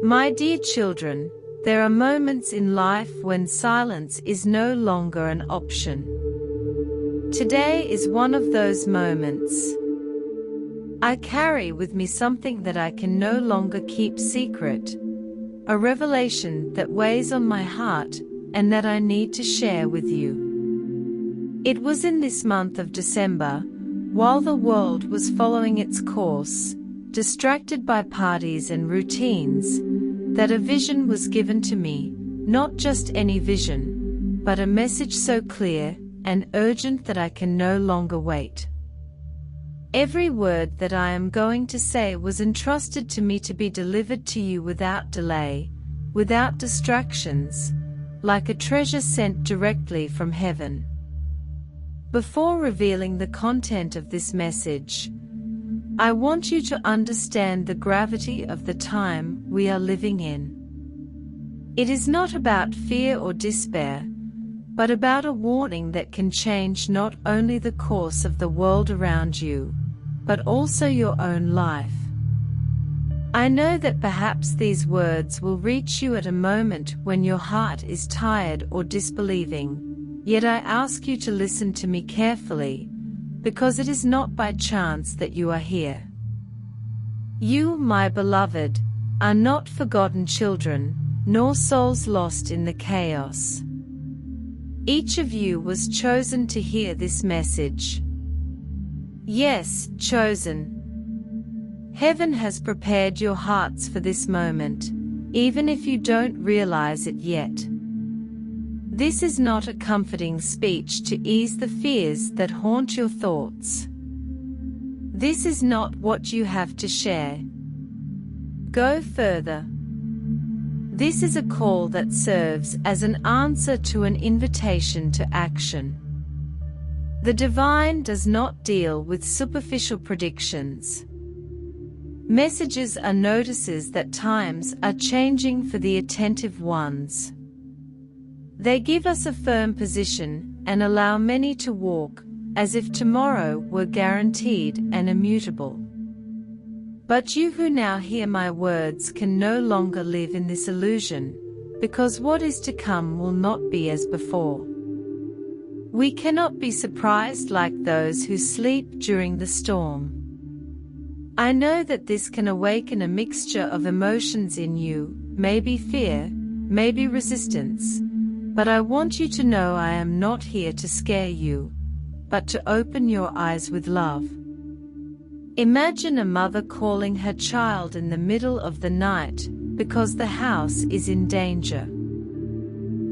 My dear children, there are moments in life when silence is no longer an option. Today is one of those moments. I carry with me something that I can no longer keep secret, a revelation that weighs on my heart and that I need to share with you. It was in this month of December, while the world was following its course, distracted by parties and routines, that a vision was given to me, not just any vision, but a message so clear and urgent that I can no longer wait. Every word that I am going to say was entrusted to me to be delivered to you without delay, without distractions, like a treasure sent directly from heaven. Before revealing the content of this message, I want you to understand the gravity of the time we are living in. It is not about fear or despair, but about a warning that can change not only the course of the world around you, but also your own life. I know that perhaps these words will reach you at a moment when your heart is tired or disbelieving, yet I ask you to listen to me carefully, because it is not by chance that you are here. You, my beloved, are not forgotten children, nor souls lost in the chaos. Each of you was chosen to hear this message. Yes, chosen. Heaven has prepared your hearts for this moment, even if you don't realize it yet. This is not a comforting speech to ease the fears that haunt your thoughts. This is not what you have to share. Go further. This is a call that serves as an answer to an invitation to action. The divine does not deal with superficial predictions. Messages are notices that times are changing for the attentive ones. They give us a firm position and allow many to walk as if tomorrow were guaranteed and immutable. But you who now hear my words can no longer live in this illusion, because what is to come will not be as before. We cannot be surprised like those who sleep during the storm. I know that this can awaken a mixture of emotions in you, maybe fear, maybe resistance, but I want you to know I am not here to scare you, but to open your eyes with love. Imagine a mother calling her child in the middle of the night because the house is in danger.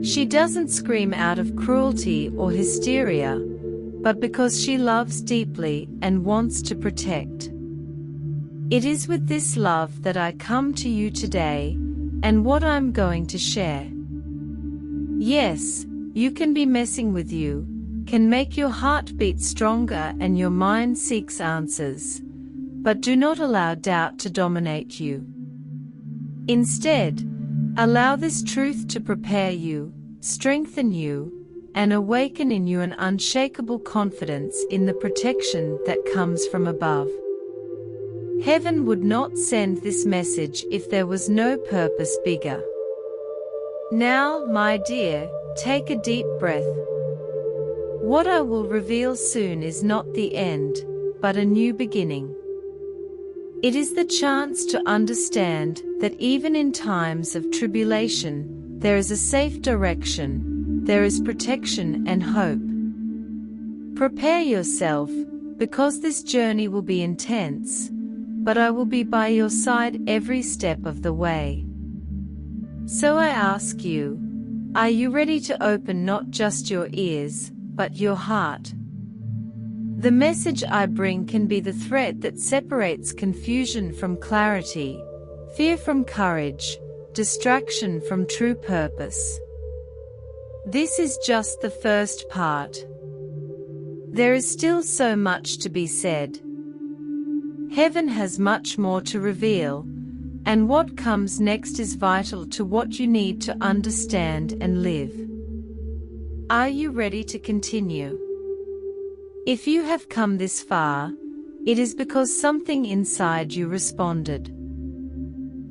She doesn't scream out of cruelty or hysteria, but because she loves deeply and wants to protect. It is with this love that I come to you today, and what I'm going to share. Yes, you can be messing with you, can make your heart beat stronger and your mind seeks answers, but do not allow doubt to dominate you. Instead, allow this truth to prepare you, strengthen you, and awaken in you an unshakable confidence in the protection that comes from above. Heaven would not send this message if there was no purpose bigger. Now, my dear, take a deep breath. What I will reveal soon is not the end, but a new beginning. It is the chance to understand that even in times of tribulation, there is a safe direction, there is protection and hope. Prepare yourself, because this journey will be intense, but I will be by your side every step of the way. So I ask you, are you ready to open not just your ears, but your heart? The message I bring can be the thread that separates confusion from clarity, fear from courage, distraction from true purpose. This is just the first part. There is still so much to be said. Heaven has much more to reveal, and what comes next is vital to what you need to understand and live. Are you ready to continue? If you have come this far, it is because something inside you responded.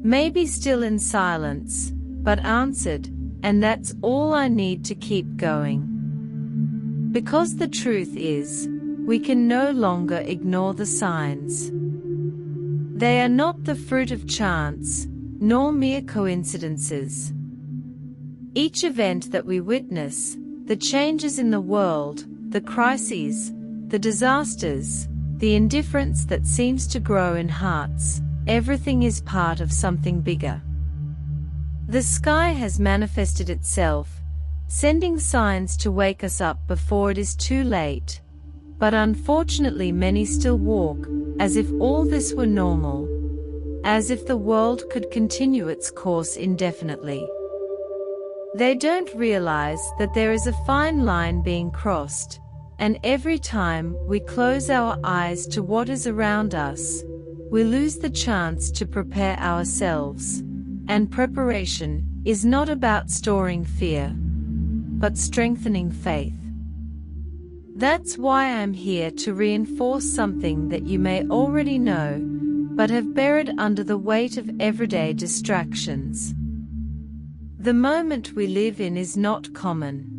maybe still in silence, but answered, and that's all I need to keep going. Because the truth is, we can no longer ignore the signs. They are not the fruit of chance, nor mere coincidences. Each event that we witness, the changes in the world, the crises, the disasters, the indifference that seems to grow in hearts, everything is part of something bigger. The sky has manifested itself, sending signs to wake us up before it is too late. But unfortunately many still walk, as if all this were normal, as if the world could continue its course indefinitely. They don't realize that there is a fine line being crossed, and every time we close our eyes to what is around us, we lose the chance to prepare ourselves. And preparation is not about storing fear, but strengthening faith. That's why I'm here to reinforce something that you may already know, but have buried under the weight of everyday distractions. The moment we live in is not common.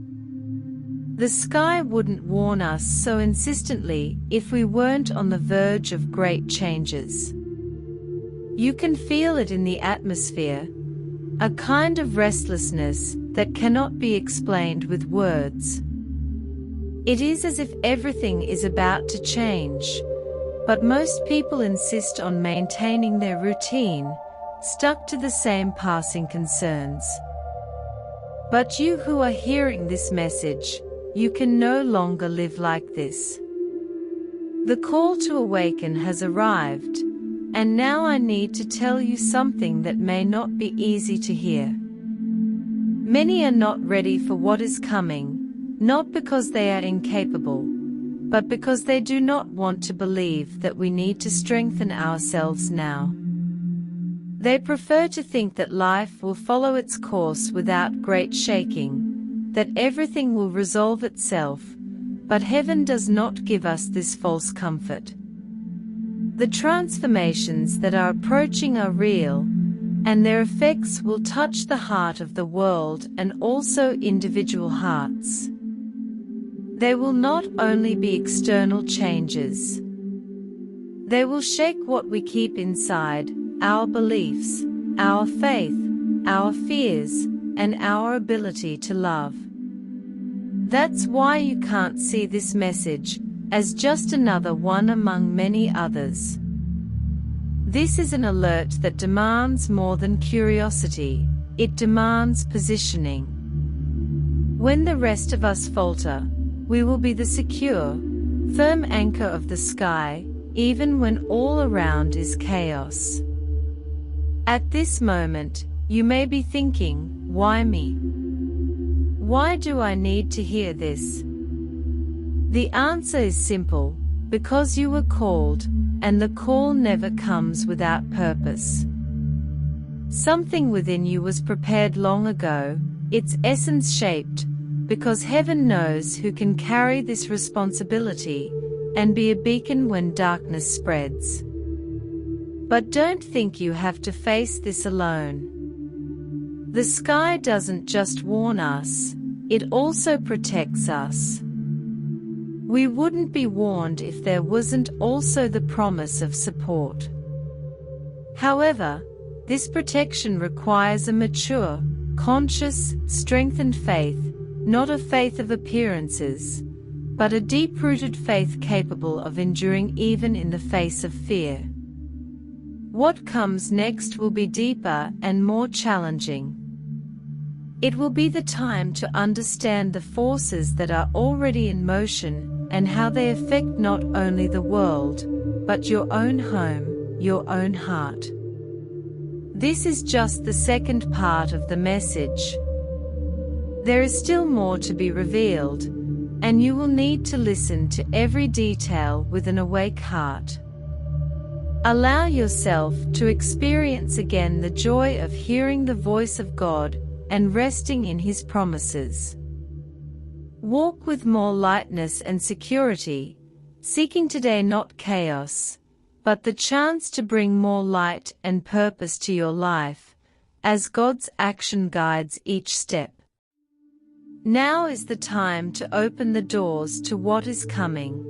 The sky wouldn't warn us so insistently if we weren't on the verge of great changes. You can feel it in the atmosphere, a kind of restlessness that cannot be explained with words. It is as if everything is about to change, but most people insist on maintaining their routine, stuck to the same passing concerns. But you who are hearing this message, you can no longer live like this. The call to awaken has arrived, and now I need to tell you something that may not be easy to hear. Many are not ready for what is coming, not because they are incapable, but because they do not want to believe that we need to strengthen ourselves now. They prefer to think that life will follow its course without great shaking, that everything will resolve itself, but heaven does not give us this false comfort. The transformations that are approaching are real, and their effects will touch the heart of the world and also individual hearts. They will not only be external changes. They will shake what we keep inside, our beliefs, our faith, our fears, and our ability to love. That's why you can't see this message as just another one among many others. This is an alert that demands more than curiosity, it demands positioning. When the rest of us falter, we will be the secure, firm anchor of the sky, even when all around is chaos. At this moment, you may be thinking, why me? Why do I need to hear this? The answer is simple, because you were called, and the call never comes without purpose. Something within you was prepared long ago, its essence shaped, because heaven knows who can carry this responsibility and be a beacon when darkness spreads. But don't think you have to face this alone. The sky doesn't just warn us, it also protects us. We wouldn't be warned if there wasn't also the promise of support. However, this protection requires a mature, conscious, strengthened faith, not a faith of appearances, but a deep-rooted faith capable of enduring even in the face of fear. What comes next will be deeper and more challenging. It will be the time to understand the forces that are already in motion and how they affect not only the world, but your own home, your own heart. This is just the second part of the message. There is still more to be revealed, and you will need to listen to every detail with an awake heart. Allow yourself to experience again the joy of hearing the voice of God and resting in His promises. Walk with more lightness and security, seeking today not chaos, but the chance to bring more light and purpose to your life, as God's action guides each step. Now is the time to open the doors to what is coming.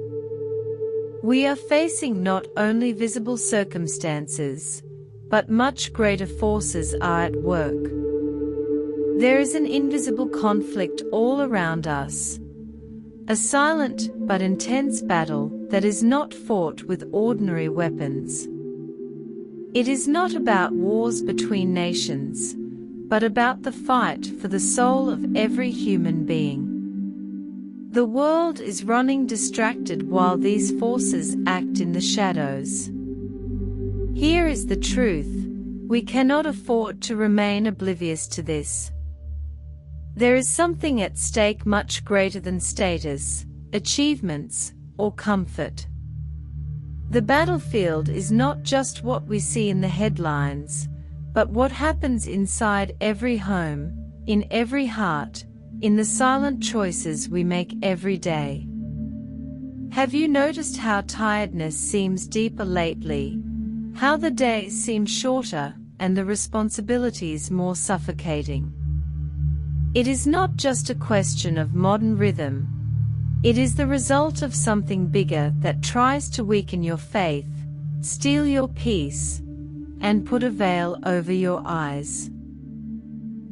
We are facing not only visible circumstances, but much greater forces are at work. There is an invisible conflict all around us, a silent but intense battle that is not fought with ordinary weapons. It is not about wars between nations, but about the fight for the soul of every human being. The world is running distracted while these forces act in the shadows. Here is the truth: we cannot afford to remain oblivious to this. There is something at stake much greater than status, achievements, or comfort. The battlefield is not just what we see in the headlines, but what happens inside every home, in every heart, in the silent choices we make every day. Have you noticed how tiredness seems deeper lately? How the days seem shorter, and the responsibilities more suffocating? It is not just a question of modern rhythm. It is the result of something bigger that tries to weaken your faith, steal your peace, and put a veil over your eyes.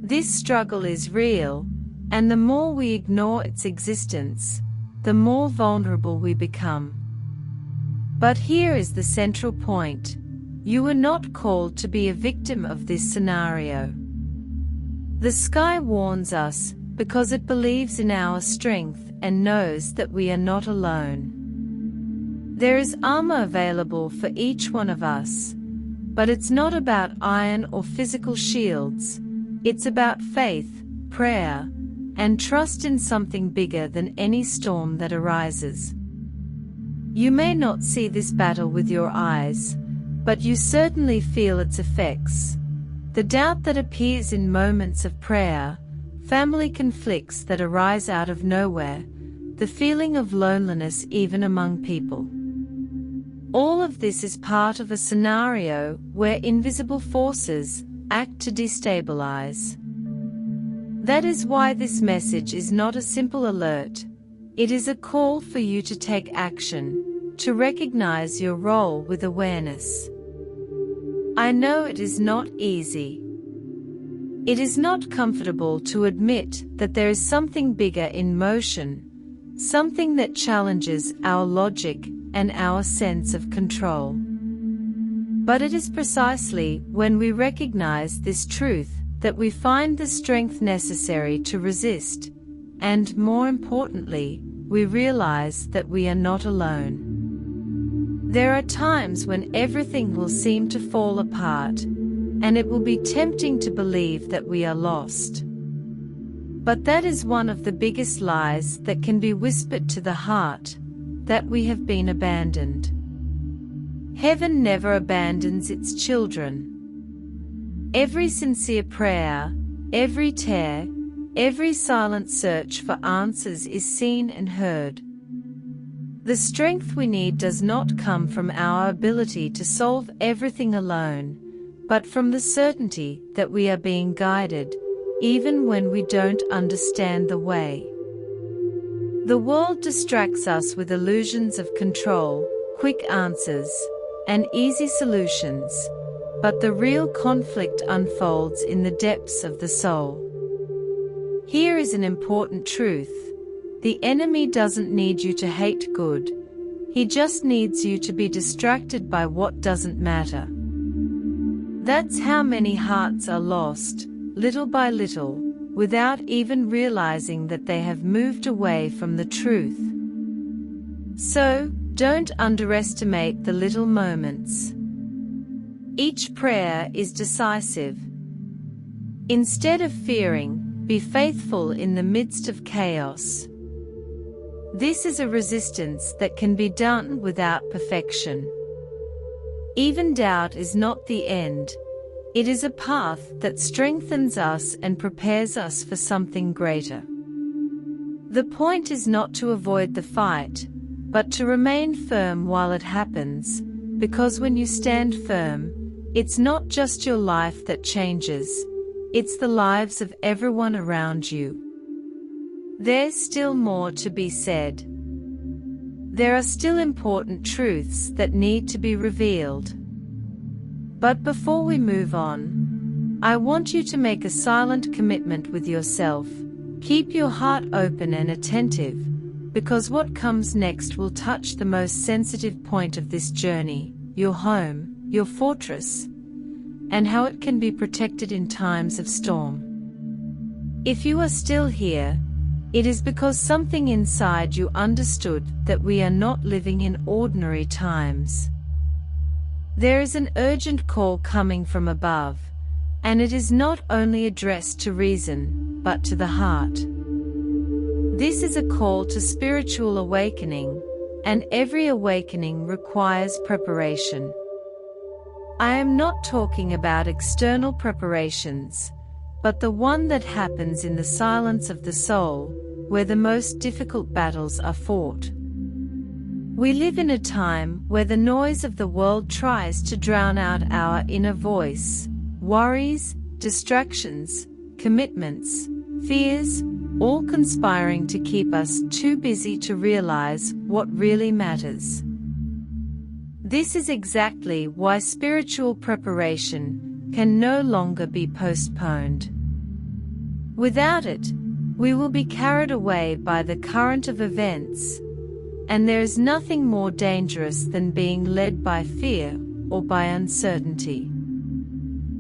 This struggle is real, and the more we ignore its existence, the more vulnerable we become. But here is the central point: you are not called to be a victim of this scenario. The sky warns us because it believes in our strength and knows that we are not alone. There is armor available for each one of us, but it's not about iron or physical shields. It's about faith, prayer, and trust in something bigger than any storm that arises. You may not see this battle with your eyes, but you certainly feel its effects. The doubt that appears in moments of prayer, family conflicts that arise out of nowhere, the feeling of loneliness even among people. All of this is part of a scenario where invisible forces act to destabilize. That is why this message is not a simple alert. It is a call for you to take action, to recognize your role with awareness. I know it is not easy. It is not comfortable to admit that there is something bigger in motion, something that challenges our logic and our sense of control. But it is precisely when we recognize this truth that we find the strength necessary to resist, and more importantly, we realize that we are not alone. There are times when everything will seem to fall apart, and it will be tempting to believe that we are lost. But that is one of the biggest lies that can be whispered to the heart, that we have been abandoned. Heaven never abandons its children. Every sincere prayer, every tear, every silent search for answers is seen and heard. The strength we need does not come from our ability to solve everything alone, but from the certainty that we are being guided, even when we don't understand the way. The world distracts us with illusions of control, quick answers, and easy solutions, but the real conflict unfolds in the depths of the soul. Here is an important truth: the enemy doesn't need you to hate good, he just needs you to be distracted by what doesn't matter. That's how many hearts are lost, little by little, without even realizing that they have moved away from the truth. So, don't underestimate the little moments. Each prayer is decisive. Instead of fearing, be faithful in the midst of chaos. This is a resistance that can be done without perfection. Even doubt is not the end. It is a path that strengthens us and prepares us for something greater. The point is not to avoid the fight, but to remain firm while it happens, because when you stand firm, it's not just your life that changes, it's the lives of everyone around you. There's still more to be said. There are still important truths that need to be revealed. But before we move on, I want you to make a silent commitment with yourself. Keep your heart open and attentive, because what comes next will touch the most sensitive point of this journey, your home, your fortress, and how it can be protected in times of storm. If you are still here, it is because something inside you understood that we are not living in ordinary times. There is an urgent call coming from above, and it is not only addressed to reason, but to the heart. This is a call to spiritual awakening, and every awakening requires preparation. I am not talking about external preparations, but the one that happens in the silence of the soul, where the most difficult battles are fought. We live in a time where the noise of the world tries to drown out our inner voice. Worries, distractions, commitments, fears, all conspiring to keep us too busy to realize what really matters. This is exactly why spiritual preparation can no longer be postponed. Without it, we will be carried away by the current of events, and there is nothing more dangerous than being led by fear or by uncertainty.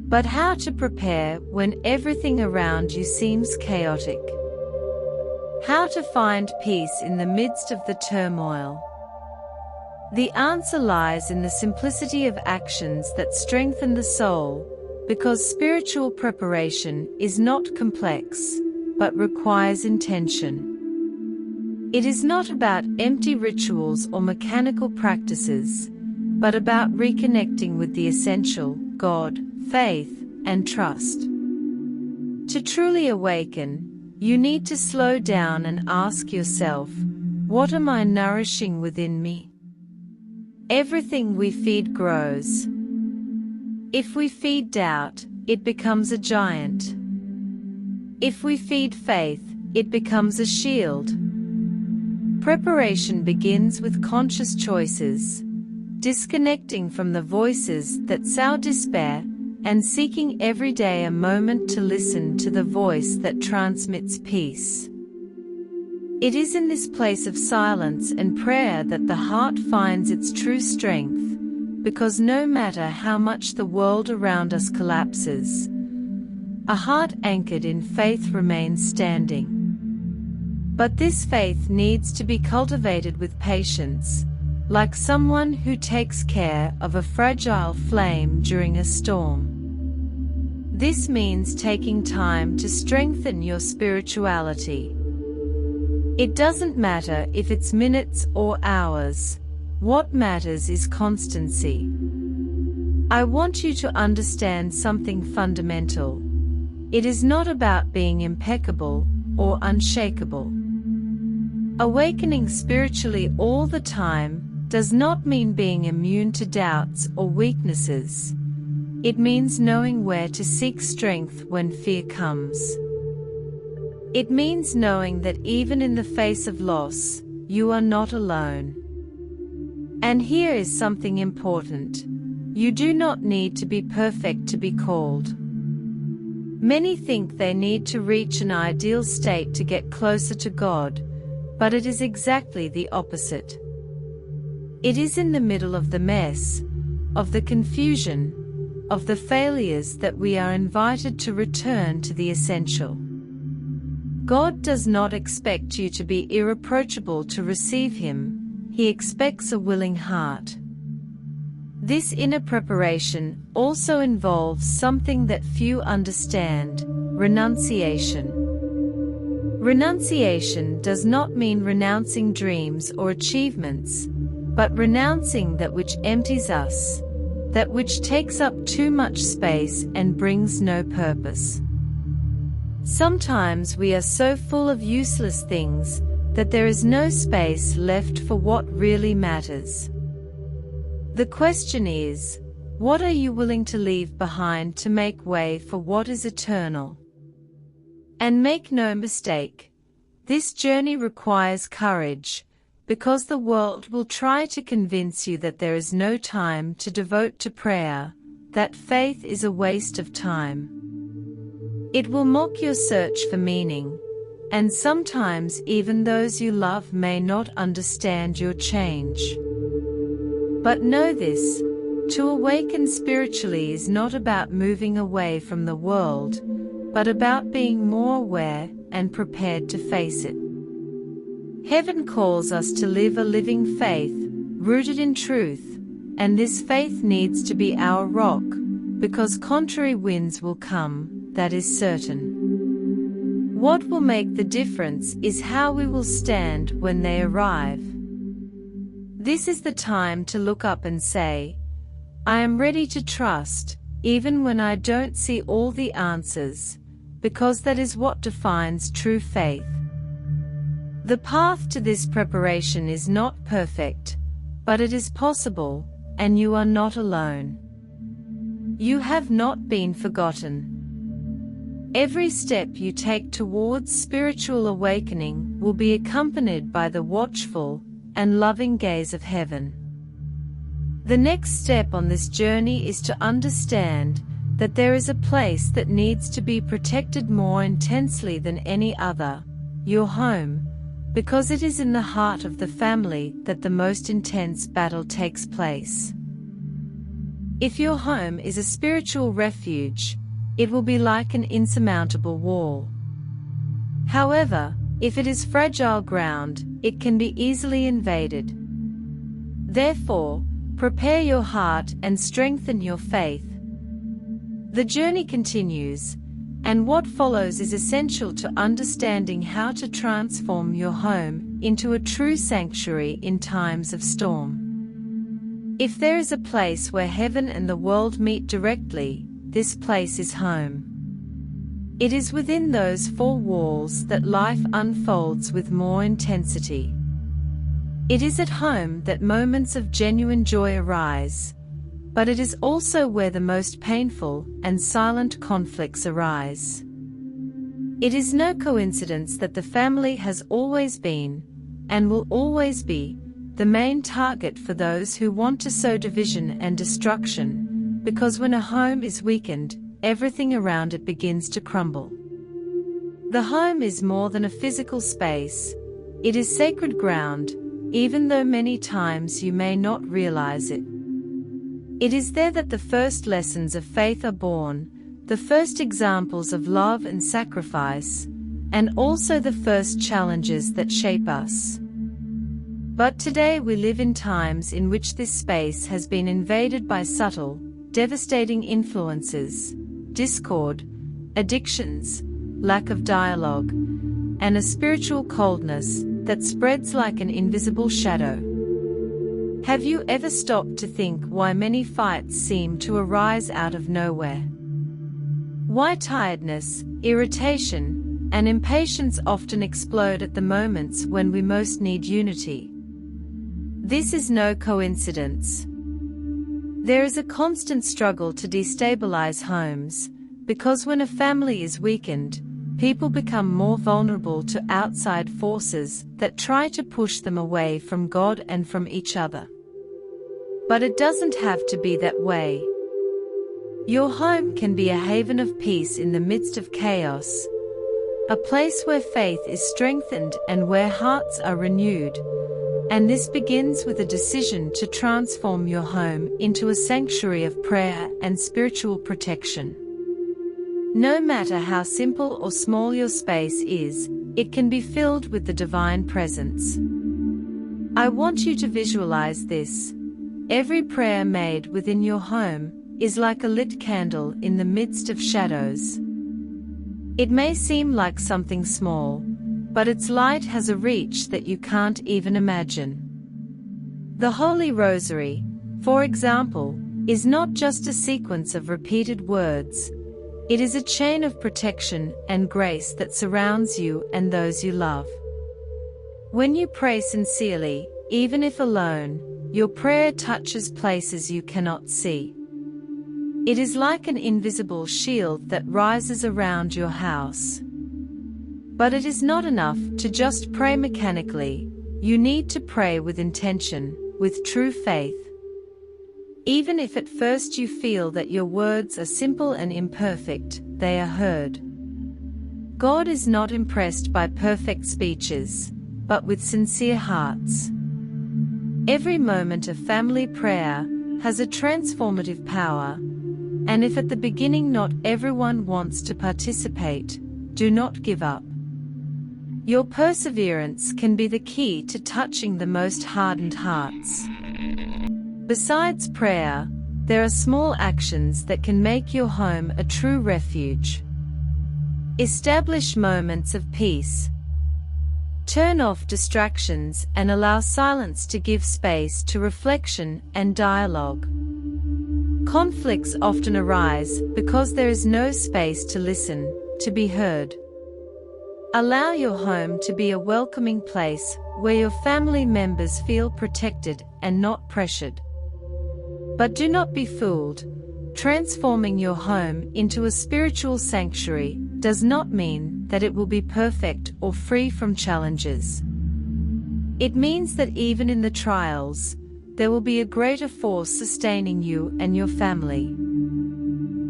But how to prepare when everything around you seems chaotic? How to find peace in the midst of the turmoil? The answer lies in the simplicity of actions that strengthen the soul, because spiritual preparation is not complex, but requires intention. It is not about empty rituals or mechanical practices, but about reconnecting with the essential, God, faith, and trust. To truly awaken, you need to slow down and ask yourself, what am I nourishing within me? Everything we feed grows. If we feed doubt, it becomes a giant. If we feed faith, it becomes a shield. Preparation begins with conscious choices, disconnecting from the voices that sow despair, and seeking every day a moment to listen to the voice that transmits peace. It is in this place of silence and prayer that the heart finds its true strength, because no matter how much the world around us collapses, a heart anchored in faith remains standing. But this faith needs to be cultivated with patience, like someone who takes care of a fragile flame during a storm. This means taking time to strengthen your spirituality. It doesn't matter if it's minutes or hours. What matters is constancy. I want you to understand something fundamental. It is not about being impeccable or unshakable. Awakening spiritually all the time does not mean being immune to doubts or weaknesses. It means knowing where to seek strength when fear comes. It means knowing that even in the face of loss, you are not alone. And here is something important. You do not need to be perfect to be called. Many think they need to reach an ideal state to get closer to God, but it is exactly the opposite. It is in the middle of the mess, of the confusion, of the failures that we are invited to return to the essential. God does not expect you to be irreproachable to receive Him. He expects a willing heart. This inner preparation also involves something that few understand: renunciation. Renunciation does not mean renouncing dreams or achievements, but renouncing that which empties us, that which takes up too much space and brings no purpose. Sometimes we are so full of useless things that there is no space left for what really matters. The question is, what are you willing to leave behind to make way for what is eternal? And make no mistake, this journey requires courage, because the world will try to convince you that there is no time to devote to prayer, that faith is a waste of time. It will mock your search for meaning, and sometimes even those you love may not understand your change. But know this, to awaken spiritually is not about moving away from the world, but about being more aware and prepared to face it. Heaven calls us to live a living faith, rooted in truth, and this faith needs to be our rock, because contrary winds will come, that is certain. What will make the difference is how we will stand when they arrive. This is the time to look up and say, I am ready to trust, even when I don't see all the answers, because that is what defines true faith. The path to this preparation is not perfect, but it is possible, and you are not alone. You have not been forgotten. Every step you take towards spiritual awakening will be accompanied by the watchful and loving gaze of heaven. The next step on this journey is to understand that there is a place that needs to be protected more intensely than any other, your home, because it is in the heart of the family that the most intense battle takes place. If your home is a spiritual refuge, it will be like an insurmountable wall. However, if it is fragile ground, it can be easily invaded. Therefore, prepare your heart and strengthen your faith. The journey continues, and what follows is essential to understanding how to transform your home into a true sanctuary in times of storm. If there is a place where heaven and the world meet directly, this place is home. It is within those four walls that life unfolds with more intensity. It is at home that moments of genuine joy arise, but it is also where the most painful and silent conflicts arise. It is no coincidence that the family has always been, and will always be, the main target for those who want to sow division and destruction, because when a home is weakened, everything around it begins to crumble. The home is more than a physical space, it is sacred ground, even though many times you may not realize it. It is there that the first lessons of faith are born, the first examples of love and sacrifice, and also the first challenges that shape us. But today we live in times in which this space has been invaded by subtle, devastating influences, discord, addictions, lack of dialogue, and a spiritual coldness that spreads like an invisible shadow. Have you ever stopped to think why many fights seem to arise out of nowhere? Why tiredness, irritation, and impatience often explode at the moments when we most need unity? This is no coincidence. There is a constant struggle to destabilize homes, because when a family is weakened, people become more vulnerable to outside forces that try to push them away from God and from each other. But it doesn't have to be that way. Your home can be a haven of peace in the midst of chaos, a place where faith is strengthened and where hearts are renewed, and this begins with a decision to transform your home into a sanctuary of prayer and spiritual protection. No matter how simple or small your space is, it can be filled with the divine presence. I want you to visualize this. Every prayer made within your home is like a lit candle in the midst of shadows. It may seem like something small, but its light has a reach that you can't even imagine. The Holy Rosary, for example, is not just a sequence of repeated words. It is a chain of protection and grace that surrounds you and those you love. When you pray sincerely, even if alone, your prayer touches places you cannot see. It is like an invisible shield that rises around your house. But it is not enough to just pray mechanically. You need to pray with intention, with true faith. Even if at first you feel that your words are simple and imperfect, they are heard. God is not impressed by perfect speeches, but with sincere hearts. Every moment of family prayer has a transformative power, and if at the beginning not everyone wants to participate, do not give up. Your perseverance can be the key to touching the most hardened hearts. Besides prayer, there are small actions that can make your home a true refuge. Establish moments of peace. Turn off distractions and allow silence to give space to reflection and dialogue. Conflicts often arise because there is no space to listen, to be heard. Allow your home to be a welcoming place where your family members feel protected and not pressured. But do not be fooled. Transforming your home into a spiritual sanctuary does not mean that it will be perfect or free from challenges. It means that even in the trials, there will be a greater force sustaining you and your family.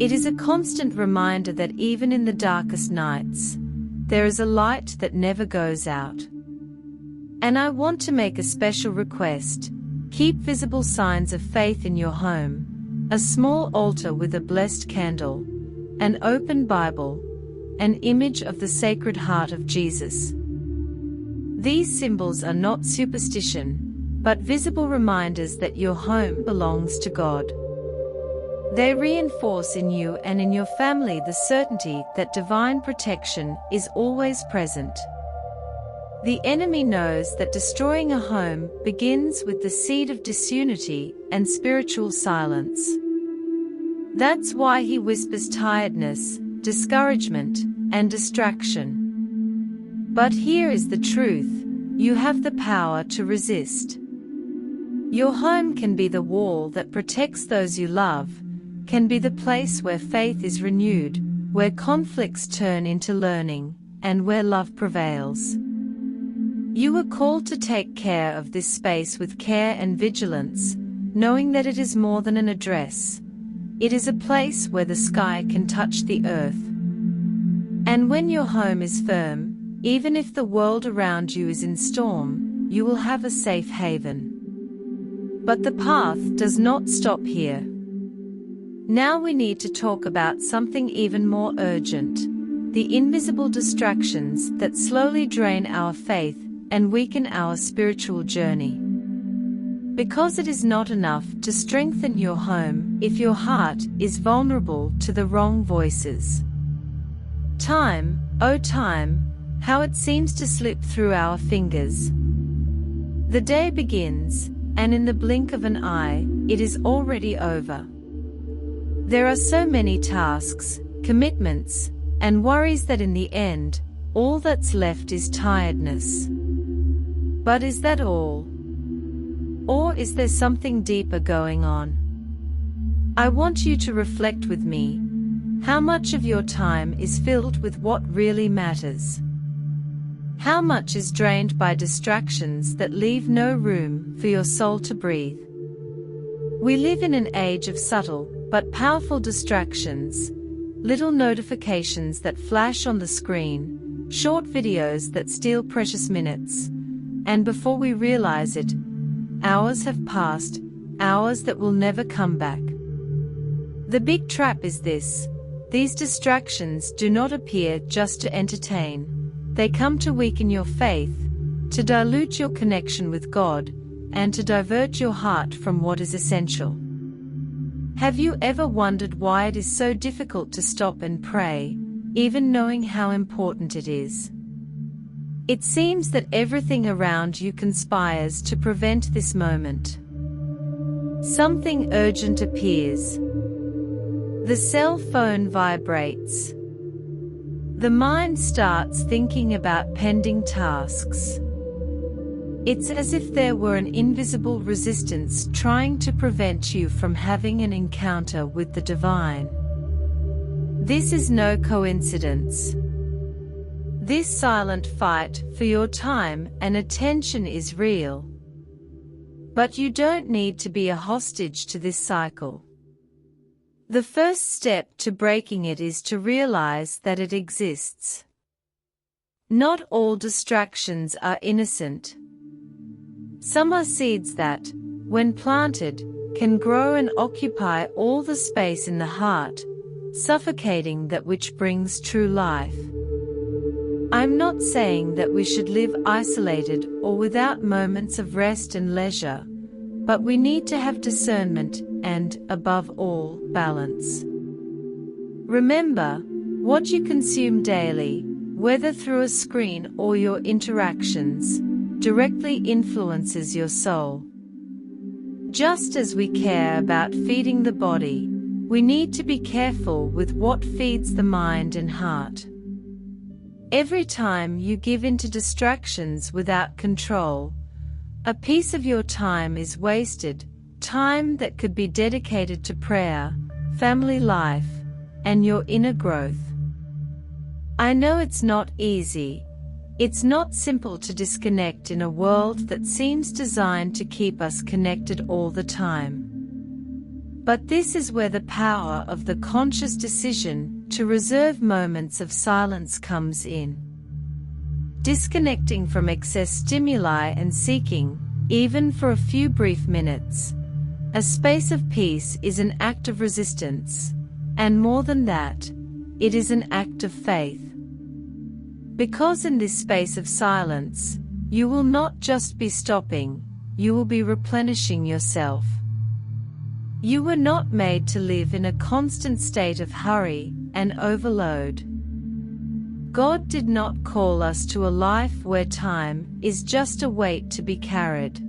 It is a constant reminder that even in the darkest nights, there is a light that never goes out. And I want to make a special request. Keep visible signs of faith in your home: a small altar with a blessed candle, an open Bible, an image of the Sacred Heart of Jesus. These symbols are not superstition, but visible reminders that your home belongs to God. They reinforce in you and in your family the certainty that divine protection is always present. The enemy knows that destroying a home begins with the seed of disunity and spiritual silence. That's why he whispers tiredness, discouragement, and distraction. But here is the truth: you have the power to resist. Your home can be the wall that protects those you love, can be the place where faith is renewed, where conflicts turn into learning, and where love prevails. You are called to take care of this space with care and vigilance, knowing that it is more than an address. It is a place where the sky can touch the earth. And when your home is firm, even if the world around you is in storm, you will have a safe haven. But the path does not stop here. Now we need to talk about something even more urgent: the invisible distractions that slowly drain our faith and weaken our spiritual journey. Because it is not enough to strengthen your home if your heart is vulnerable to the wrong voices. Time, oh time, how it seems to slip through our fingers. The day begins, and in the blink of an eye, it is already over. There are so many tasks, commitments, and worries that in the end, all that's left is tiredness. But is that all? Or is there something deeper going on? I want you to reflect with me. How much of your time is filled with what really matters? How much is drained by distractions that leave no room for your soul to breathe? We live in an age of subtle but powerful distractions, little notifications that flash on the screen, short videos that steal precious minutes, and before we realize it, hours have passed, hours that will never come back. The big trap is this: these distractions do not appear just to entertain. They come to weaken your faith, to dilute your connection with God, and to divert your heart from what is essential. Have you ever wondered why it is so difficult to stop and pray, even knowing how important it is? It seems that everything around you conspires to prevent this moment. Something urgent appears. The cell phone vibrates. The mind starts thinking about pending tasks. It's as if there were an invisible resistance trying to prevent you from having an encounter with the divine. This is no coincidence. This silent fight for your time and attention is real. But you don't need to be a hostage to this cycle. The first step to breaking it is to realize that it exists. Not all distractions are innocent. Some are seeds that, when planted, can grow and occupy all the space in the heart, suffocating that which brings true life. I'm not saying that we should live isolated or without moments of rest and leisure, but we need to have discernment and, above all, balance. Remember, what you consume daily, whether through a screen or your interactions, directly influences your soul. Just as we care about feeding the body, we need to be careful with what feeds the mind and heart. Every time you give in to distractions without control, a piece of your time is wasted, time that could be dedicated to prayer, family life, and your inner growth. I know it's not easy. It's not simple to disconnect in a world that seems designed to keep us connected all the time. But this is where the power of the conscious decision to reserve moments of silence comes in. Disconnecting from excess stimuli and seeking, even for a few brief minutes, a space of peace is an act of resistance, and more than that, it is an act of faith. Because in this space of silence, you will not just be stopping, you will be replenishing yourself. You were not made to live in a constant state of hurry and overload. God did not call us to a life where time is just a weight to be carried.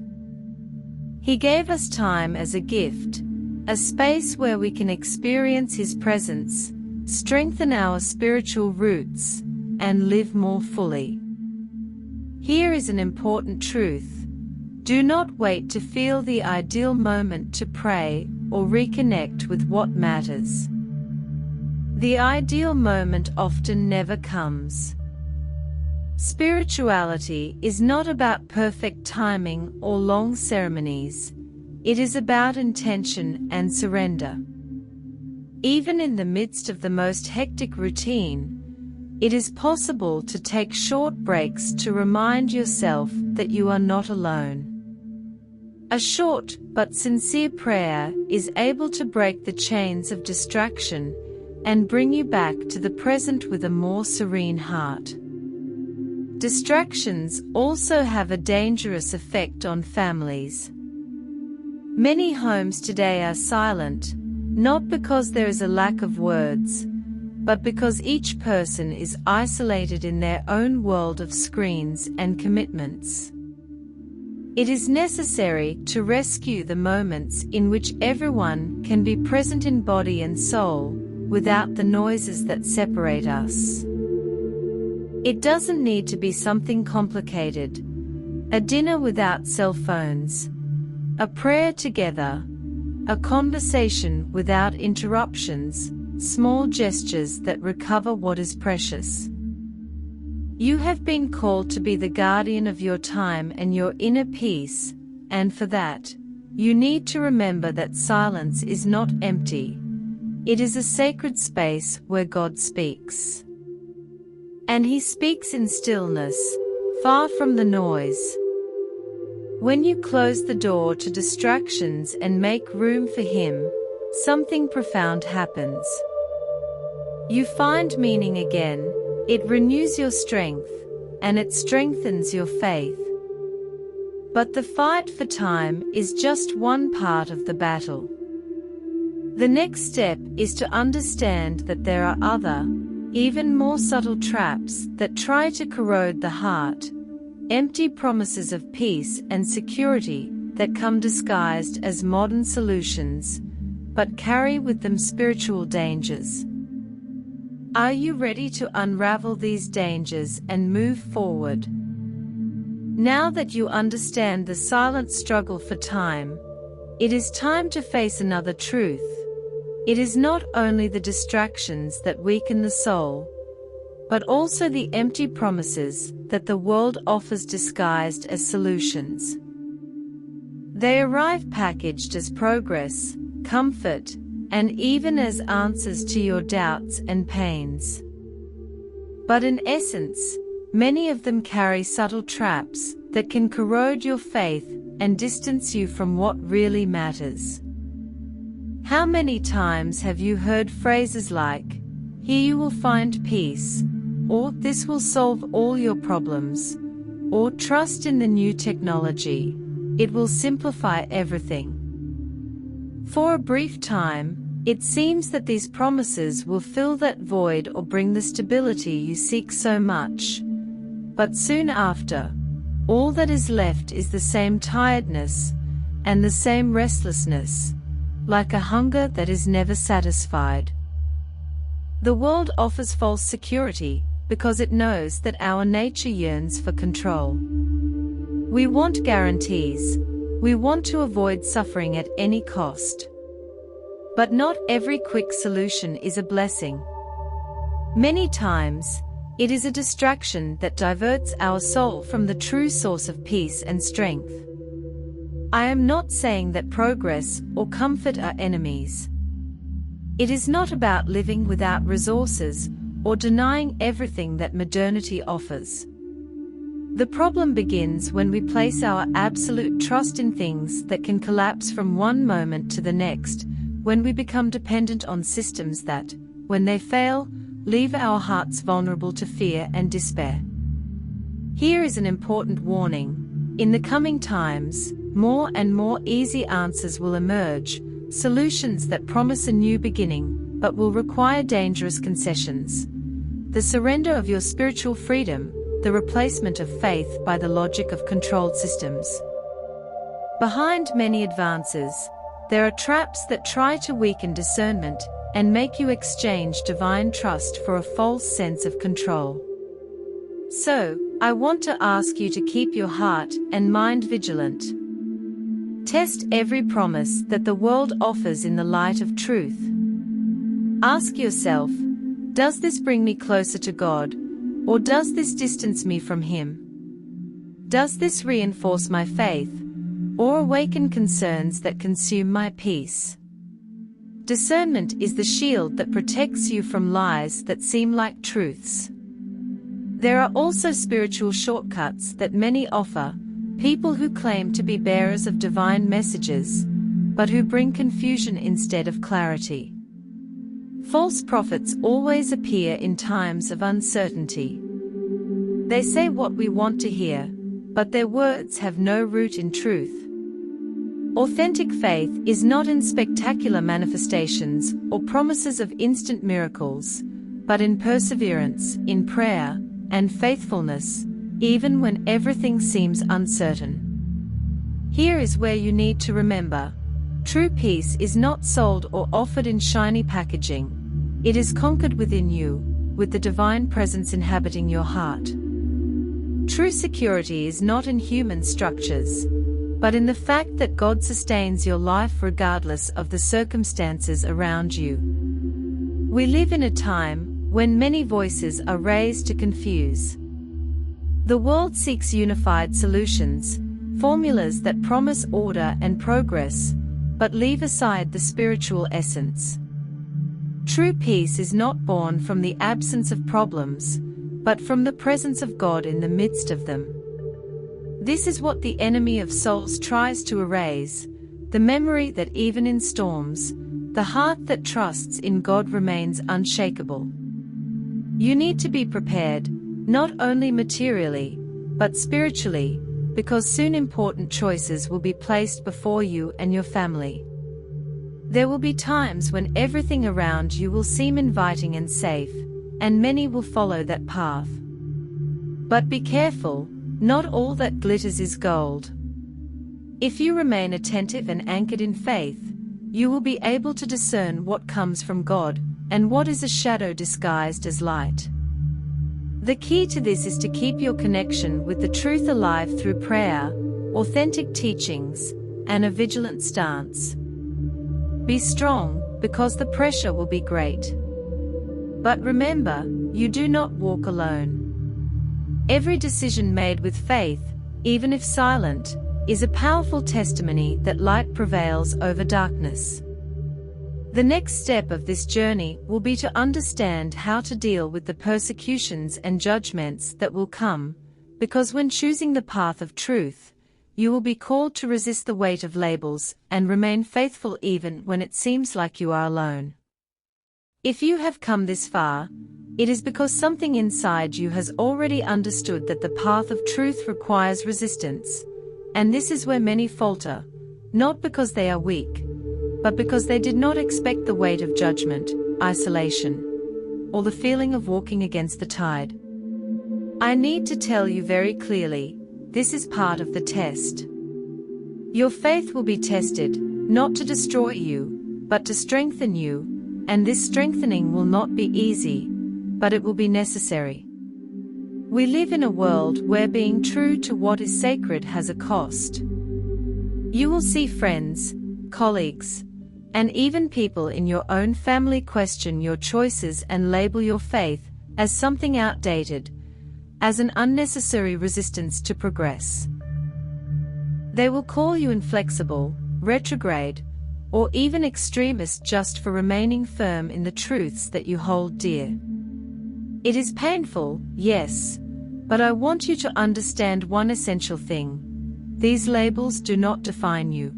He gave us time as a gift, a space where we can experience His presence, strengthen our spiritual roots, and live more fully. Here is an important truth. Do not wait to feel the ideal moment to pray or reconnect with what matters. The ideal moment often never comes. Spirituality is not about perfect timing or long ceremonies. It is about intention and surrender. Even in the midst of the most hectic routine, it is possible to take short breaks to remind yourself that you are not alone. A short but sincere prayer is able to break the chains of distraction and bring you back to the present with a more serene heart. Distractions also have a dangerous effect on families. Many homes today are silent, not because there is a lack of words, but because each person is isolated in their own world of screens and commitments. It is necessary to rescue the moments in which everyone can be present in body and soul, without the noises that separate us. It doesn't need to be something complicated. A dinner without cell phones, a prayer together, a conversation without interruptions, small gestures that recover what is precious. You have been called to be the guardian of your time and your inner peace, and for that, you need to remember that silence is not empty. It is a sacred space where God speaks. And He speaks in stillness, far from the noise. When you close the door to distractions and make room for Him, something profound happens. You find meaning again, it renews your strength, and it strengthens your faith. But the fight for time is just one part of the battle. The next step is to understand that there are other, even more subtle traps that try to corrode the heart, empty promises of peace and security that come disguised as modern solutions, but carry with them spiritual dangers. Are you ready to unravel these dangers and move forward? Now that you understand the silent struggle for time, it is time to face another truth. It is not only the distractions that weaken the soul, but also the empty promises that the world offers disguised as solutions. They arrive packaged as progress, comfort, and even as answers to your doubts and pains. But in essence, many of them carry subtle traps that can corrode your faith and distance you from what really matters. How many times have you heard phrases like, "Here you will find peace," or "This will solve all your problems," or "Trust in the new technology, it will simplify everything"? For a brief time, it seems that these promises will fill that void or bring the stability you seek so much. But soon after, all that is left is the same tiredness and the same restlessness, like a hunger that is never satisfied. The world offers false security because it knows that our nature yearns for control. We want guarantees. We want to avoid suffering at any cost. But not every quick solution is a blessing. Many times, it is a distraction that diverts our soul from the true source of peace and strength. I am not saying that progress or comfort are enemies. It is not about living without resources or denying everything that modernity offers. The problem begins when we place our absolute trust in things that can collapse from one moment to the next, when we become dependent on systems that, when they fail, leave our hearts vulnerable to fear and despair. Here is an important warning. In the coming times, more and more easy answers will emerge, solutions that promise a new beginning, but will require dangerous concessions. The surrender of your spiritual freedom, the replacement of faith by the logic of controlled systems. Behind many advances, there are traps that try to weaken discernment and make you exchange divine trust for a false sense of control. So, I want to ask you to keep your heart and mind vigilant. Test every promise that the world offers in the light of truth. Ask yourself, does this bring me closer to God, or does this distance me from Him? Does this reinforce my faith, or awaken concerns that consume my peace? Discernment is the shield that protects you from lies that seem like truths. There are also spiritual shortcuts that many offer, people who claim to be bearers of divine messages, but who bring confusion instead of clarity. False prophets always appear in times of uncertainty. They say what we want to hear, but their words have no root in truth. Authentic faith is not in spectacular manifestations or promises of instant miracles, but in perseverance, in prayer, and faithfulness, even when everything seems uncertain. Here is where you need to remember: true peace is not sold or offered in shiny packaging. It is conquered within you, with the divine presence inhabiting your heart. True security is not in human structures, but in the fact that God sustains your life regardless of the circumstances around you. We live in a time when many voices are raised to confuse. The world seeks unified solutions, formulas that promise order and progress, but leave aside the spiritual essence. True peace is not born from the absence of problems, but from the presence of God in the midst of them. This is what the enemy of souls tries to erase, the memory that even in storms, the heart that trusts in God remains unshakable. You need to be prepared, not only materially, but spiritually, because soon important choices will be placed before you and your family. There will be times when everything around you will seem inviting and safe, and many will follow that path. But be careful, not all that glitters is gold. If you remain attentive and anchored in faith, you will be able to discern what comes from God, and what is a shadow disguised as light. The key to this is to keep your connection with the truth alive through prayer, authentic teachings, and a vigilant stance. Be strong, because the pressure will be great. But remember, you do not walk alone. Every decision made with faith, even if silent, is a powerful testimony that light prevails over darkness. The next step of this journey will be to understand how to deal with the persecutions and judgments that will come, because when choosing the path of truth, you will be called to resist the weight of labels and remain faithful even when it seems like you are alone. If you have come this far, it is because something inside you has already understood that the path of truth requires resistance, and this is where many falter, not because they are weak, but because they did not expect the weight of judgment, isolation, or the feeling of walking against the tide. I need to tell you very clearly, this is part of the test. Your faith will be tested, not to destroy you, but to strengthen you, and this strengthening will not be easy, but it will be necessary. We live in a world where being true to what is sacred has a cost. You will see friends, colleagues, and even people in your own family question your choices and label your faith as something outdated, as an unnecessary resistance to progress. They will call you inflexible, retrograde, or even extremist just for remaining firm in the truths that you hold dear. It is painful, yes, but I want you to understand one essential thing. These labels do not define you.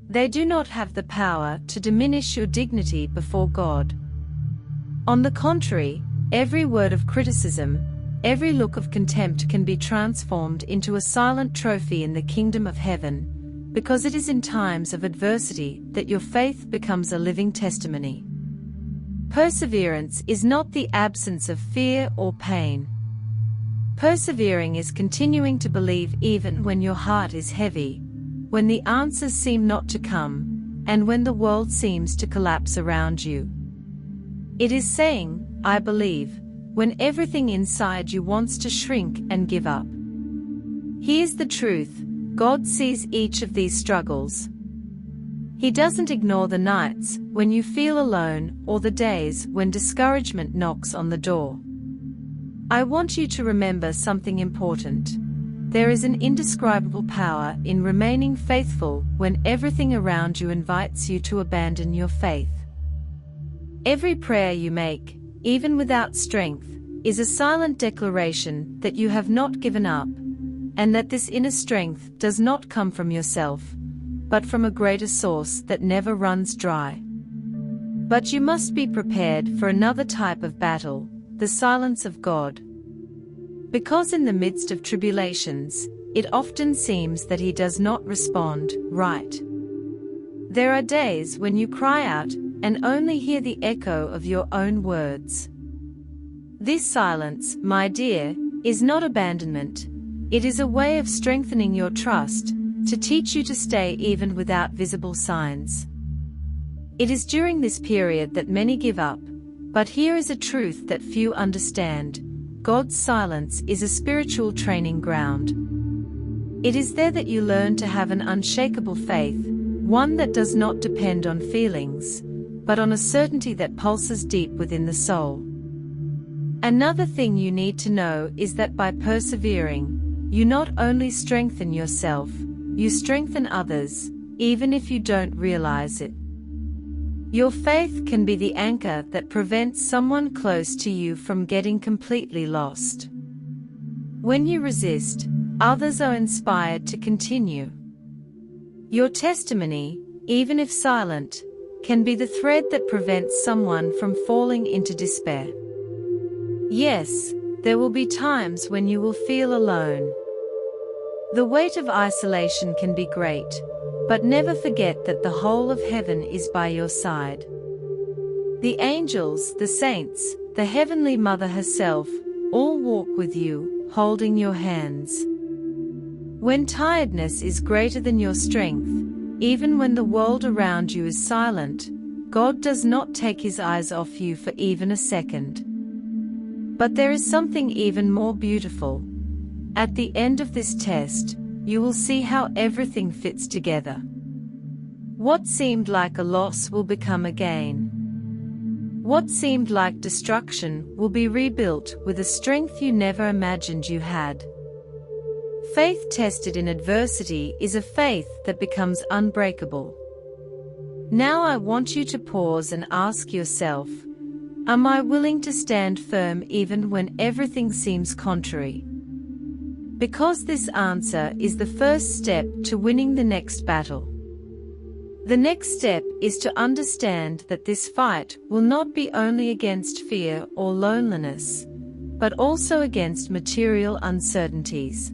They do not have the power to diminish your dignity before God. On the contrary, every word of criticism, every look of contempt can be transformed into a silent trophy in the kingdom of heaven, because it is in times of adversity that your faith becomes a living testimony. Perseverance is not the absence of fear or pain. Persevering is continuing to believe even when your heart is heavy, when the answers seem not to come, and when the world seems to collapse around you. It is saying, I believe, when everything inside you wants to shrink and give up. Here's the truth, God sees each of these struggles. He doesn't ignore the nights when you feel alone or the days when discouragement knocks on the door. I want you to remember something important. There is an indescribable power in remaining faithful when everything around you invites you to abandon your faith. Every prayer you make, even without strength, is a silent declaration that you have not given up, and that this inner strength does not come from yourself, but from a greater source that never runs dry. But you must be prepared for another type of battle, the silence of God. Because in the midst of tribulations, it often seems that He does not respond, right? There are days when you cry out and only hear the echo of your own words. This silence, my dear, is not abandonment. It is a way of strengthening your trust, to teach you to stay even without visible signs. It is during this period that many give up, but here is a truth that few understand. God's silence is a spiritual training ground. It is there that you learn to have an unshakable faith, one that does not depend on feelings, but on a certainty that pulses deep within the soul. Another thing you need to know is that by persevering, you not only strengthen yourself, you strengthen others, even if you don't realize it. Your faith can be the anchor that prevents someone close to you from getting completely lost. When you resist, others are inspired to continue. Your testimony, even if silent, can be the thread that prevents someone from falling into despair. Yes, there will be times when you will feel alone. The weight of isolation can be great, but never forget that the whole of heaven is by your side. The angels, the saints, the Heavenly Mother herself, all walk with you, holding your hands. When tiredness is greater than your strength, even when the world around you is silent, God does not take His eyes off you for even a second. But there is something even more beautiful. At the end of this test, you will see how everything fits together. What seemed like a loss will become a gain. What seemed like destruction will be rebuilt with a strength you never imagined you had. Faith tested in adversity is a faith that becomes unbreakable. Now I want you to pause and ask yourself, am I willing to stand firm even when everything seems contrary? Because this answer is the first step to winning the next battle. The next step is to understand that this fight will not be only against fear or loneliness, but also against material uncertainties.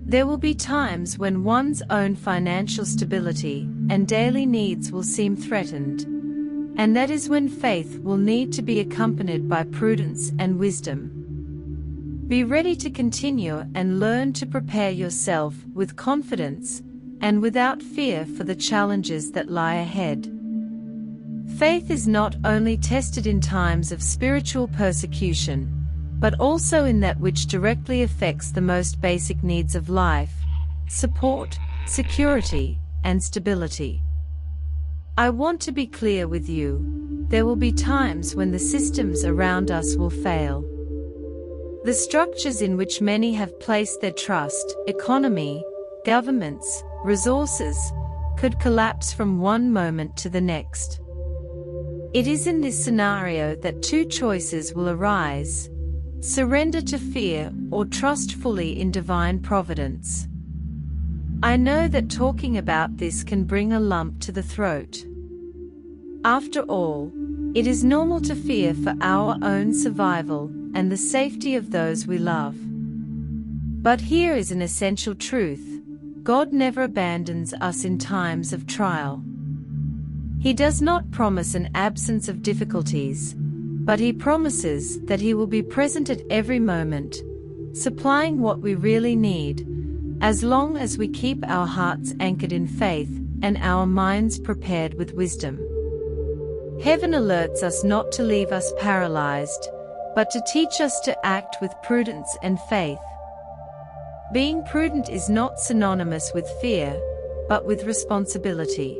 There will be times when one's own financial stability and daily needs will seem threatened, and that is when faith will need to be accompanied by prudence and wisdom. Be ready to continue and learn to prepare yourself with confidence and without fear for the challenges that lie ahead. Faith is not only tested in times of spiritual persecution, but also in that which directly affects the most basic needs of life: support, security, and stability. I want to be clear with you. There will be times when the systems around us will fail. The structures in which many have placed their trust, economy, governments, resources, could collapse from one moment to the next. It is in this scenario that two choices will arise: surrender to fear or trust fully in divine providence. I know that talking about this can bring a lump to the throat. After all, it is normal to fear for our own survival and the safety of those we love. But here is an essential truth: God never abandons us in times of trial. He does not promise an absence of difficulties, but He promises that He will be present at every moment, supplying what we really need, as long as we keep our hearts anchored in faith and our minds prepared with wisdom. Heaven alerts us not to leave us paralyzed, but to teach us to act with prudence and faith. Being prudent is not synonymous with fear, but with responsibility.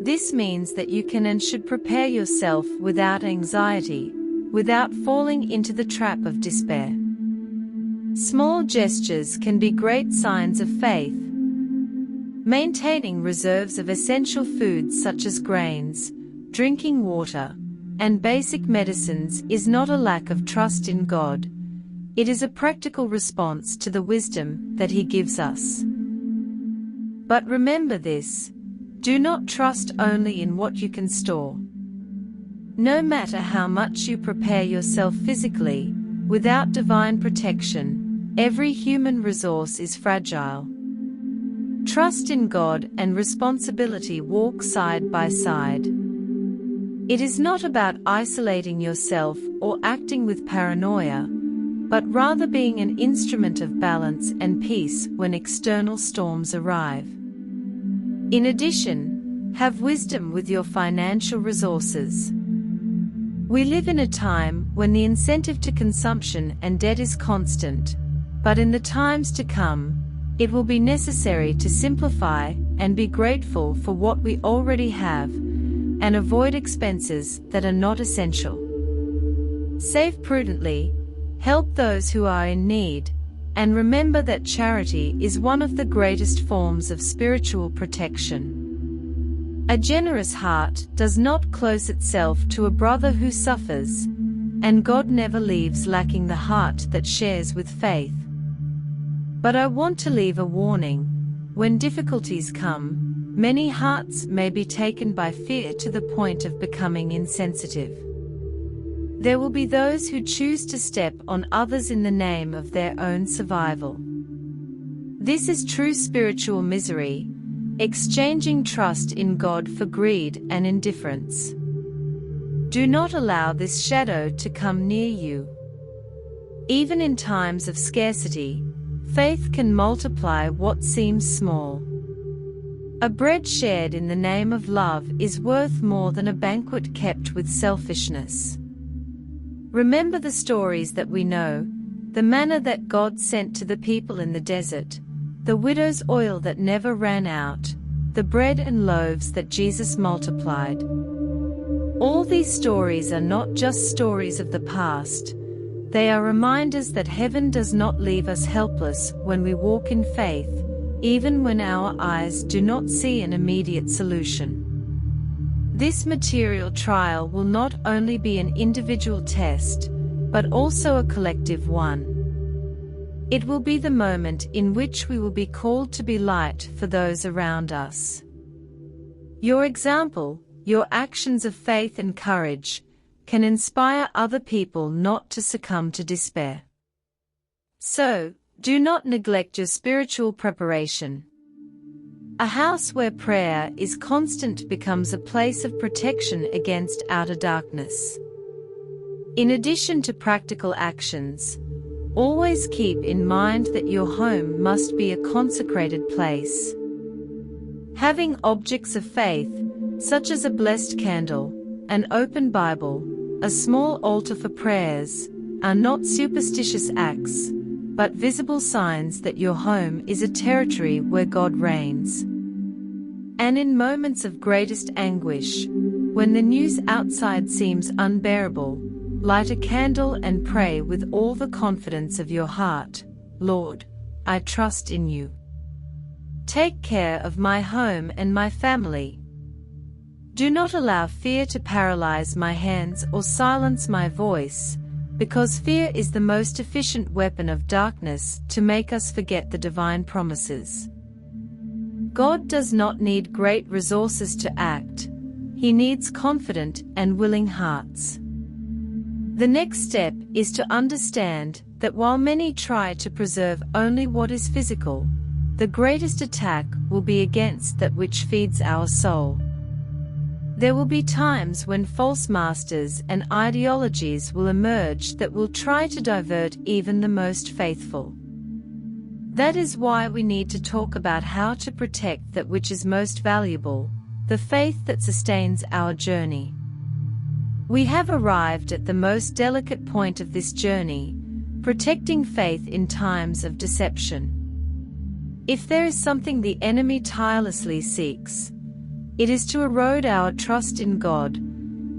This means that you can and should prepare yourself without anxiety, without falling into the trap of despair. Small gestures can be great signs of faith. Maintaining reserves of essential foods such as grains, drinking water, and basic medicines is not a lack of trust in God. It is a practical response to the wisdom that He gives us. But remember this: do not trust only in what you can store. No matter how much you prepare yourself physically, without divine protection, every human resource is fragile. Trust in God and responsibility walk side by side. It is not about isolating yourself or acting with paranoia, but rather being an instrument of balance and peace when external storms arrive. In addition, have wisdom with your financial resources. We live in a time when the incentive to consumption and debt is constant, but in the times to come, it will be necessary to simplify and be grateful for what we already have, and avoid expenses that are not essential. Save prudently, help those who are in need, and remember that charity is one of the greatest forms of spiritual protection. A generous heart does not close itself to a brother who suffers, and God never leaves lacking the heart that shares with faith. But I want to leave a warning: when difficulties come, many hearts may be taken by fear to the point of becoming insensitive. There will be those who choose to step on others in the name of their own survival. This is true spiritual misery, exchanging trust in God for greed and indifference. Do not allow this shadow to come near you. Even in times of scarcity, faith can multiply what seems small. A bread shared in the name of love is worth more than a banquet kept with selfishness. Remember the stories that we know, the manna that God sent to the people in the desert, the widow's oil that never ran out, the bread and loaves that Jesus multiplied. All these stories are not just stories of the past. They are reminders that heaven does not leave us helpless when we walk in faith, even when our eyes do not see an immediate solution. This material trial will not only be an individual test, but also a collective one. It will be the moment in which we will be called to be light for those around us. Your example, your actions of faith and courage, can inspire other people not to succumb to despair. So, do not neglect your spiritual preparation. A house where prayer is constant becomes a place of protection against outer darkness. In addition to practical actions, always keep in mind that your home must be a consecrated place. Having objects of faith, such as a blessed candle, an open Bible, a small altar for prayers, are not superstitious acts, but visible signs that your home is a territory where God reigns. And in moments of greatest anguish, when the news outside seems unbearable, light a candle and pray with all the confidence of your heart, Lord, I trust in you. Take care of my home and my family. Do not allow fear to paralyze my hands or silence my voice, because fear is the most efficient weapon of darkness to make us forget the divine promises. God does not need great resources to act. He needs confident and willing hearts. The next step is to understand that while many try to preserve only what is physical, the greatest attack will be against that which feeds our soul. There will be times when false masters and ideologies will emerge that will try to divert even the most faithful. That is why we need to talk about how to protect that which is most valuable, the faith that sustains our journey. We have arrived at the most delicate point of this journey, protecting faith in times of deception. If there is something the enemy tirelessly seeks, it is to erode our trust in God,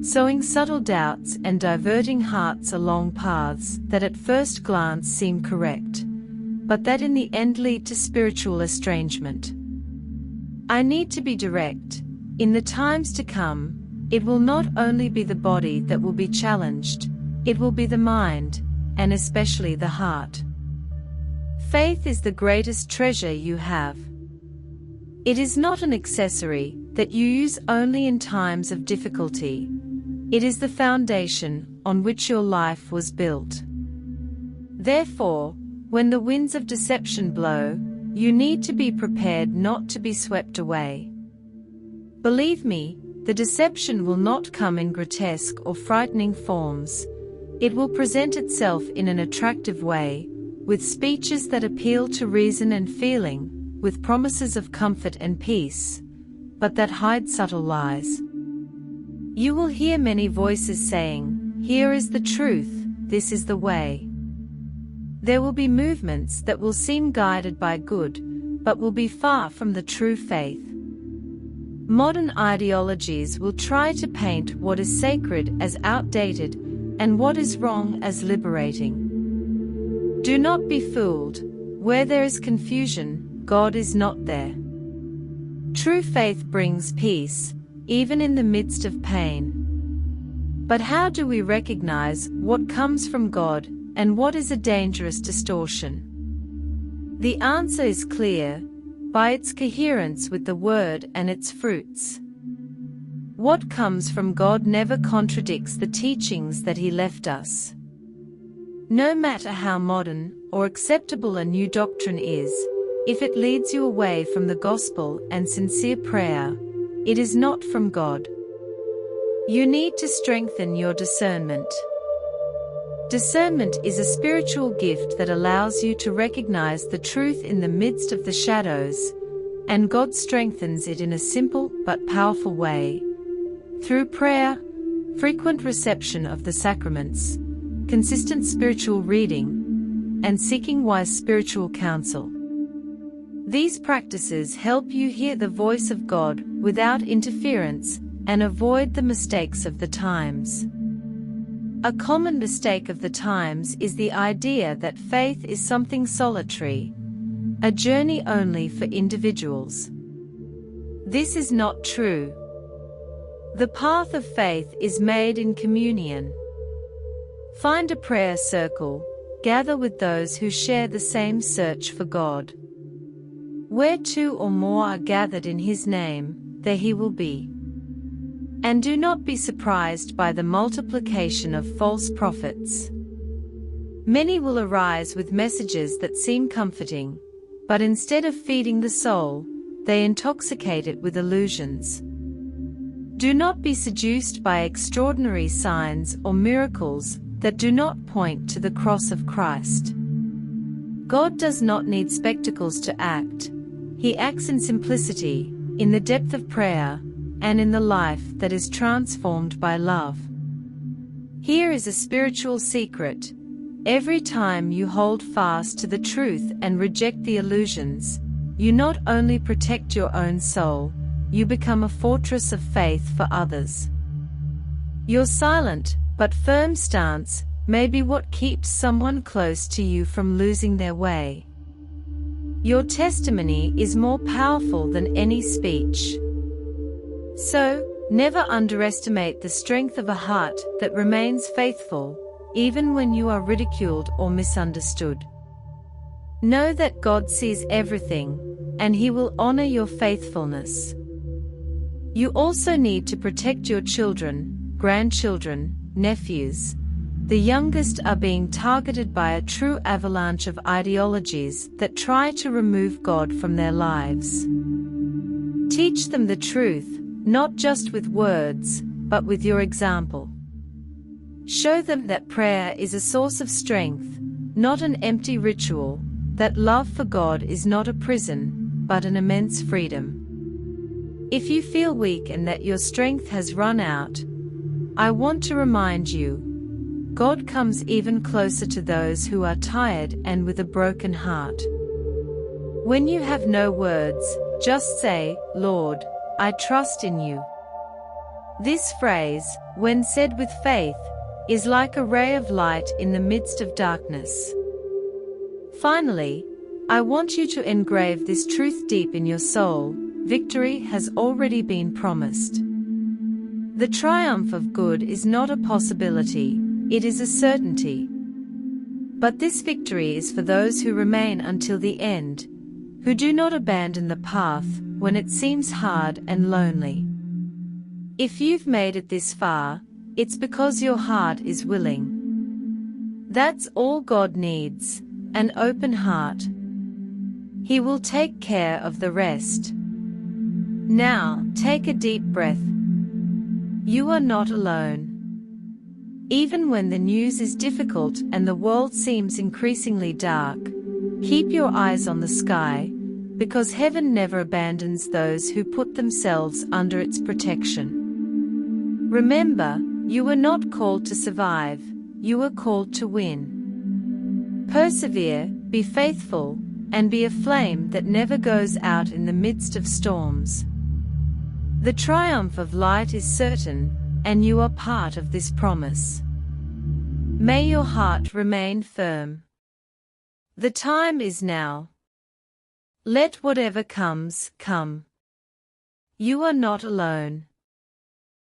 sowing subtle doubts and diverting hearts along paths that at first glance seem correct, but that in the end lead to spiritual estrangement. I need to be direct. In the times to come, it will not only be the body that will be challenged, it will be the mind, and especially the heart. Faith is the greatest treasure you have. It is not an accessory that you use only in times of difficulty. It is the foundation on which your life was built. Therefore, when the winds of deception blow, you need to be prepared not to be swept away. Believe me, the deception will not come in grotesque or frightening forms. It will present itself in an attractive way, with speeches that appeal to reason and feeling, with promises of comfort and peace, but that hide subtle lies. You will hear many voices saying, "Here is the truth, this is the way." There will be movements that will seem guided by good, but will be far from the true faith. Modern ideologies will try to paint what is sacred as outdated, and what is wrong as liberating. Do not be fooled. Where there is confusion, God is not there. True faith brings peace, even in the midst of pain. But how do we recognize what comes from God and what is a dangerous distortion? The answer is clear: by its coherence with the Word and its fruits. What comes from God never contradicts the teachings that He left us. No matter how modern or acceptable a new doctrine is, if it leads you away from the gospel and sincere prayer, it is not from God. You need to strengthen your discernment. Discernment is a spiritual gift that allows you to recognize the truth in the midst of the shadows, and God strengthens it in a simple but powerful way. Through prayer, frequent reception of the sacraments, consistent spiritual reading, and seeking wise spiritual counsel. These practices help you hear the voice of God without interference and avoid the mistakes of the times. A common mistake of the times is the idea that faith is something solitary, a journey only for individuals. This is not true. The path of faith is made in communion. Find a prayer circle, gather with those who share the same search for God. Where two or more are gathered in His name, there He will be. And do not be surprised by the multiplication of false prophets. Many will arise with messages that seem comforting, but instead of feeding the soul, they intoxicate it with illusions. Do not be seduced by extraordinary signs or miracles that do not point to the cross of Christ. God does not need spectacles to act. He acts in simplicity, in the depth of prayer, and in the life that is transformed by love. Here is a spiritual secret. Every time you hold fast to the truth and reject the illusions, you not only protect your own soul, you become a fortress of faith for others. Your silent but firm stance may be what keeps someone close to you from losing their way. Your testimony is more powerful than any speech. So, never underestimate the strength of a heart that remains faithful, even when you are ridiculed or misunderstood. Know that God sees everything, and He will honor your faithfulness. You also need to protect your children, grandchildren, nephews. The youngest are being targeted by a true avalanche of ideologies that try to remove God from their lives. Teach them the truth, not just with words, but with your example. Show them that prayer is a source of strength, not an empty ritual, that love for God is not a prison, but an immense freedom. If you feel weak and that your strength has run out, I want to remind you, God comes even closer to those who are tired and with a broken heart. When you have no words, just say, "Lord, I trust in you." This phrase, when said with faith, is like a ray of light in the midst of darkness. Finally, I want you to engrave this truth deep in your soul: victory has already been promised. The triumph of good is not a possibility, it is a certainty. But this victory is for those who remain until the end, who do not abandon the path when it seems hard and lonely. If you've made it this far, it's because your heart is willing. That's all God needs, an open heart. He will take care of the rest. Now, take a deep breath. You are not alone. Even when the news is difficult and the world seems increasingly dark, keep your eyes on the sky, because heaven never abandons those who put themselves under its protection. Remember, you were not called to survive, you were called to win. Persevere, be faithful, and be a flame that never goes out in the midst of storms. The triumph of light is certain, and you are part of this promise. May your heart remain firm. The time is now. Let whatever comes, come. You are not alone.